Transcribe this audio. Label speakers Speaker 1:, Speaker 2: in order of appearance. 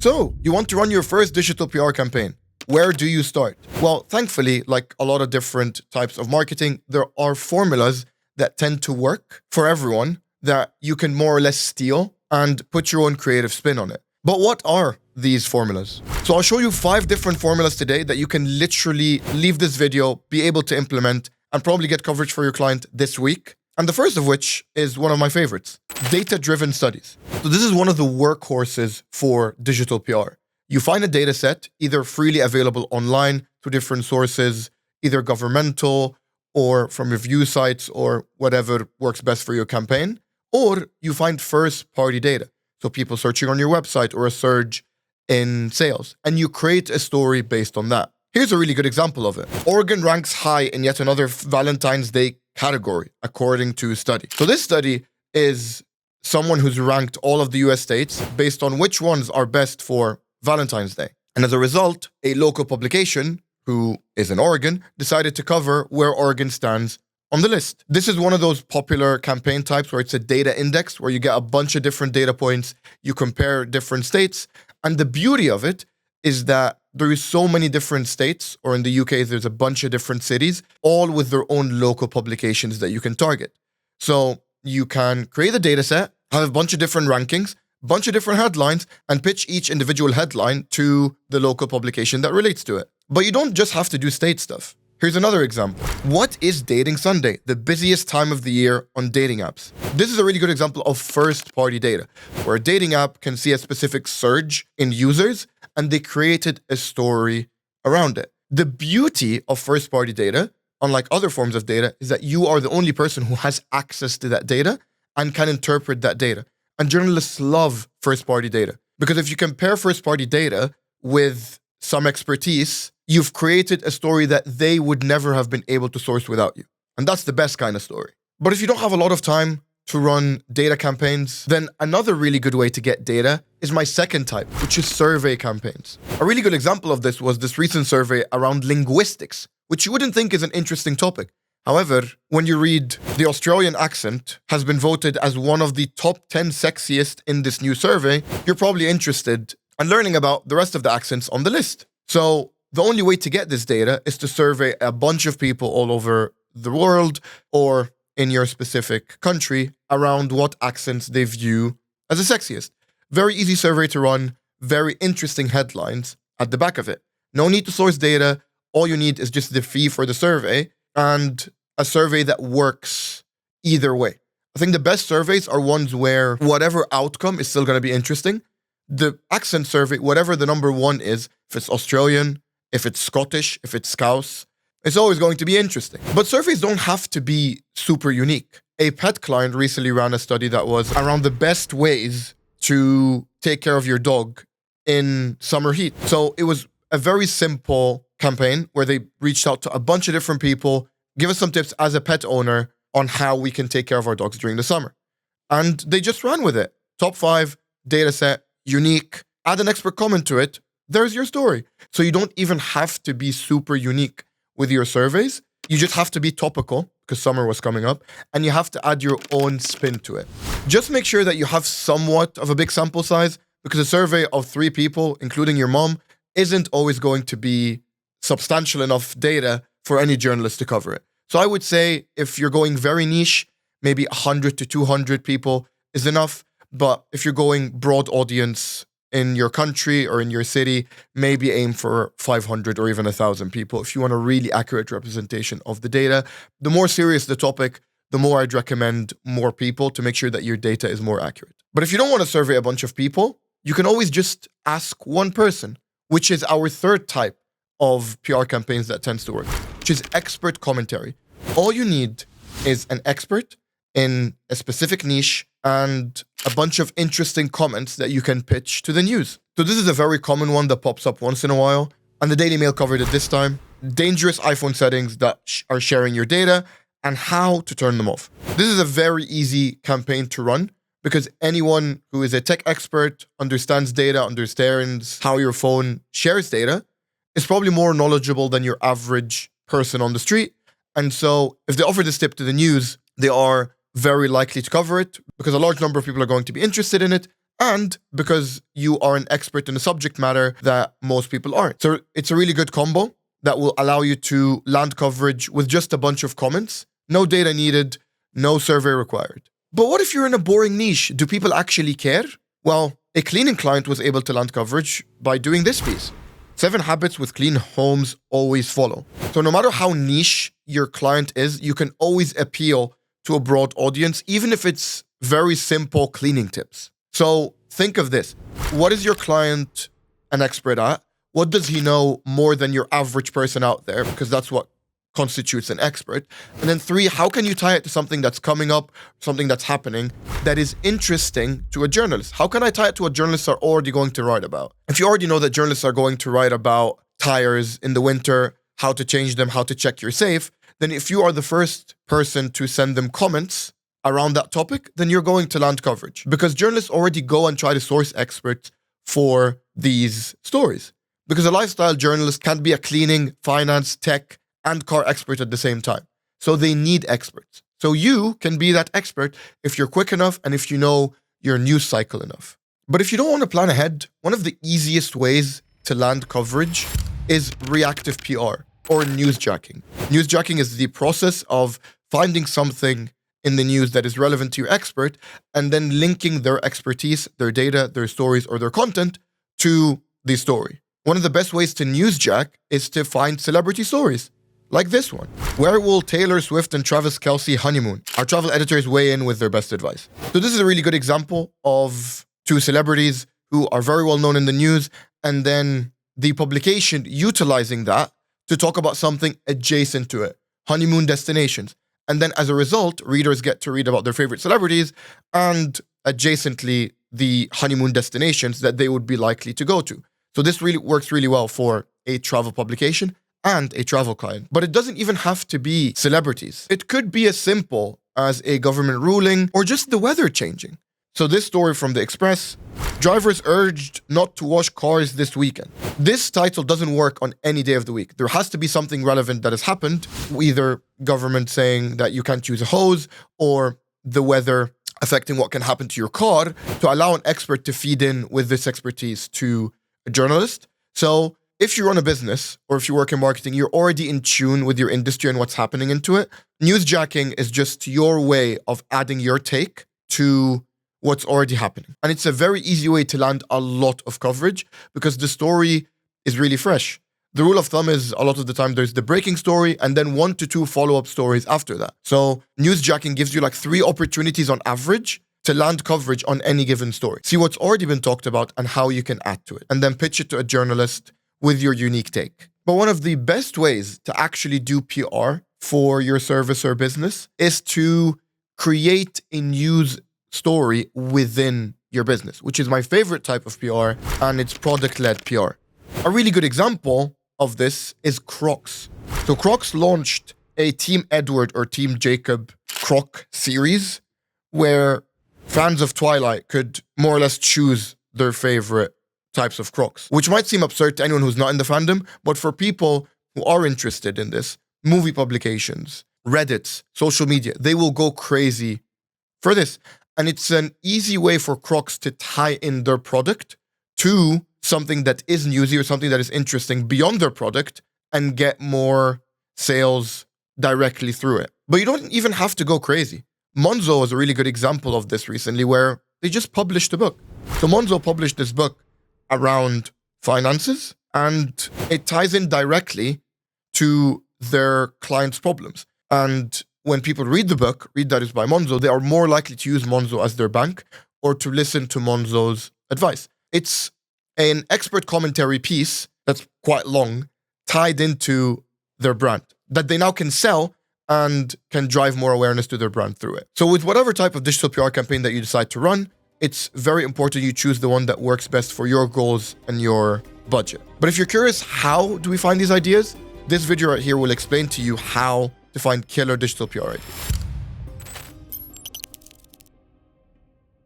Speaker 1: So, you want to run your first digital PR campaign. Where do you start? Well, thankfully, like a lot of different types of marketing, there are formulas that tend to work for everyone that you can more or less steal and put your own creative spin on it. But what are these formulas? So I'll show you 5 different formulas today that you can literally leave this video, be able to implement, and probably get coverage for your client this week. And the first of which is one of my favorites, data-driven studies. So this is one of the workhorses for digital PR. You find a data set, either freely available online through different sources, either governmental or from review sites or whatever works best for your campaign, or you find first-party data. So people searching on your website or a surge in sales, and you create a story based on that. Here's a really good example of it. Oregon ranks high in yet another Valentine's Day category, according to a study. So this study is someone who's ranked all of the US states based on which ones are best for Valentine's Day. And as a result, a local publication, who is in Oregon, decided to cover where Oregon stands on the list. This is one of those popular campaign types where it's a data index, where you get a bunch of different data points, you compare different states, and the beauty of it is that there is so many different states, or in the UK, there's a bunch of different cities, all with their own local publications that you can target. So you can create a data set, have a bunch of different rankings, bunch of different headlines, and pitch each individual headline to the local publication that relates to it. But you don't just have to do state stuff. Here's another example. What is Dating Sunday, the busiest time of the year on dating apps? This is a really good example of first-party data, where a dating app can see a specific surge in users, and they created a story around it. The beauty of first-party data, unlike other forms of data, is that you are the only person who has access to that data and can interpret that data. And journalists love first-party data, because if you compare first-party data with some expertise, you've created a story that they would never have been able to source without you. And that's the best kind of story. But if you don't have a lot of time to run data campaigns, then another really good way to get data is my second type, which is survey campaigns. A really good example of this was this recent survey around linguistics, which you wouldn't think is an interesting topic. However, when you read the Australian accent has been voted as one of the top 10 sexiest in this new survey, you're probably interested in learning about the rest of the accents on the list. So the only way to get this data is to survey a bunch of people all over the world or in your specific country around what accents they view as the sexiest. Very easy survey to run, very interesting headlines at the back of it. No need to source data. All you need is just the fee for the survey and a survey that works either way. I think the best surveys are ones where whatever outcome is still going to be interesting. The accent survey, whatever the number one is, if it's Australian, if it's Scottish, if it's Scouse, it's always going to be interesting. But surveys don't have to be super unique. A pet client recently ran a study that was around the best ways to take care of your dog in summer heat. So it was a very simple campaign where they reached out to a bunch of different people, give us some tips as a pet owner on how we can take care of our dogs during the summer. And they just ran with it. Top 5, data set, unique, add an expert comment to it, there's your story. So you don't even have to be super unique with your surveys. You just have to be topical, because summer was coming up, and you have to add your own spin to it. Just make sure that you have somewhat of a big sample size, because a survey of 3 people, including your mom, isn't always going to be substantial enough data for any journalist to cover it. So I would say if you're going very niche, maybe 100 to 200 people is enough. But if you're going broad audience in your country or in your city, maybe aim for 500 or even 1,000 people if you want a really accurate representation of the data. The more serious the topic, the more I'd recommend more people to make sure that your data is more accurate. But if you don't want to survey a bunch of people, you can always just ask one person, which is our third type of PR campaigns that tends to work, which is expert commentary. All you need is an expert in a specific niche and a bunch of interesting comments that you can pitch to the news. So this is a very common one that pops up once in a while, and the Daily Mail covered it this time. Dangerous iPhone settings that are sharing your data and how to turn them off. This is a very easy campaign to run because anyone who is a tech expert, understands data, understands how your phone shares data, is probably more knowledgeable than your average person on the street. And so if they offer this tip to the news, they are very likely to cover it because a large number of people are going to be interested in it and because you are an expert in a subject matter that most people aren't. So it's a really good combo that will allow you to land coverage with just a bunch of comments, no data needed, no survey required. But what if you're in a boring niche? Do people actually care? Well, a cleaning client was able to land coverage by doing this piece. 7 habits with clean homes always follow. So no matter how niche your client is, you can always appeal to a broad audience, even if it's very simple cleaning tips. So think of this. What is your client an expert at? What does he know more than your average person out there? Because that's what constitutes an expert. And then 3, how can you tie it to something that's coming up, something that's happening that is interesting to a journalist? How can I tie it to what journalists are already going to write about? If you already know that journalists are going to write about tires in the winter, how to change them, how to check you're safe, then if you are the first person to send them comments around that topic, then you're going to land coverage, because journalists already go and try to source experts for these stories. Because a lifestyle journalist can't be a cleaning, finance, tech, and car expert at the same time. So they need experts. So you can be that expert if you're quick enough and if you know your news cycle enough. But if you don't want to plan ahead, one of the easiest ways to land coverage is reactive PR or newsjacking. Newsjacking is the process of finding something in the news that is relevant to your expert and then linking their expertise, their data, their stories, or their content to the story. One of the best ways to newsjack is to find celebrity stories, like this one. Where will Taylor Swift and Travis Kelce honeymoon? Our travel editors weigh in with their best advice. So this is a really good example of 2 celebrities who are very well known in the news, and then the publication utilizing that to talk about something adjacent to it, honeymoon destinations. And then as a result, readers get to read about their favorite celebrities and adjacently the honeymoon destinations that they would be likely to go to. So this really works really well for a travel publication and a travel client. But it doesn't even have to be celebrities. It could be as simple as a government ruling or just the weather changing. So this story from The Express, drivers urged not to wash cars this weekend. This title doesn't work on any day of the week. There has to be something relevant that has happened, either government saying that you can't use a hose or the weather affecting what can happen to your car, to allow an expert to feed in with this expertise to a journalist. So if you run a business or if you work in marketing, you're already in tune with your industry and what's happening into it. Newsjacking is just your way of adding your take to what's already happening. And it's a very easy way to land a lot of coverage because the story is really fresh. The rule of thumb is a lot of the time there's the breaking story and then 1 to 2 follow-up stories after that. So newsjacking gives you like 3 opportunities on average to land coverage on any given story. See what's already been talked about and how you can add to it, and then pitch it to a journalist with your unique take. But one of the best ways to actually do PR for your service or business is to create a news story within your business, which is my favorite type of PR, and it's product-led PR. A really good example of this is Crocs. So Crocs launched a Team Edward or Team Jacob Croc series where fans of Twilight could more or less choose their favorite types of Crocs, which might seem absurd to anyone who's not in the fandom, but for people who are interested in this, movie publications, Reddits, social media, they will go crazy for this. And it's an easy way for Crocs to tie in their product to something that is newsy or something that is interesting beyond their product and get more sales directly through it. But you don't even have to go crazy. Monzo was a really good example of this recently, where they just published a book. So Monzo published this book around finances, and it ties in directly to their clients' problems. And when people read the book, read that it's by Monzo, they are more likely to use Monzo as their bank or to listen to Monzo's advice. It's an expert commentary piece that's quite long, tied into their brand, that they now can sell and can drive more awareness to their brand through it. So with whatever type of digital PR campaign that you decide to run, it's very important you choose the one that works best for your goals and your budget. But if you're curious, how do we find these ideas? This video right here will explain to you how to find killer digital PR ideas.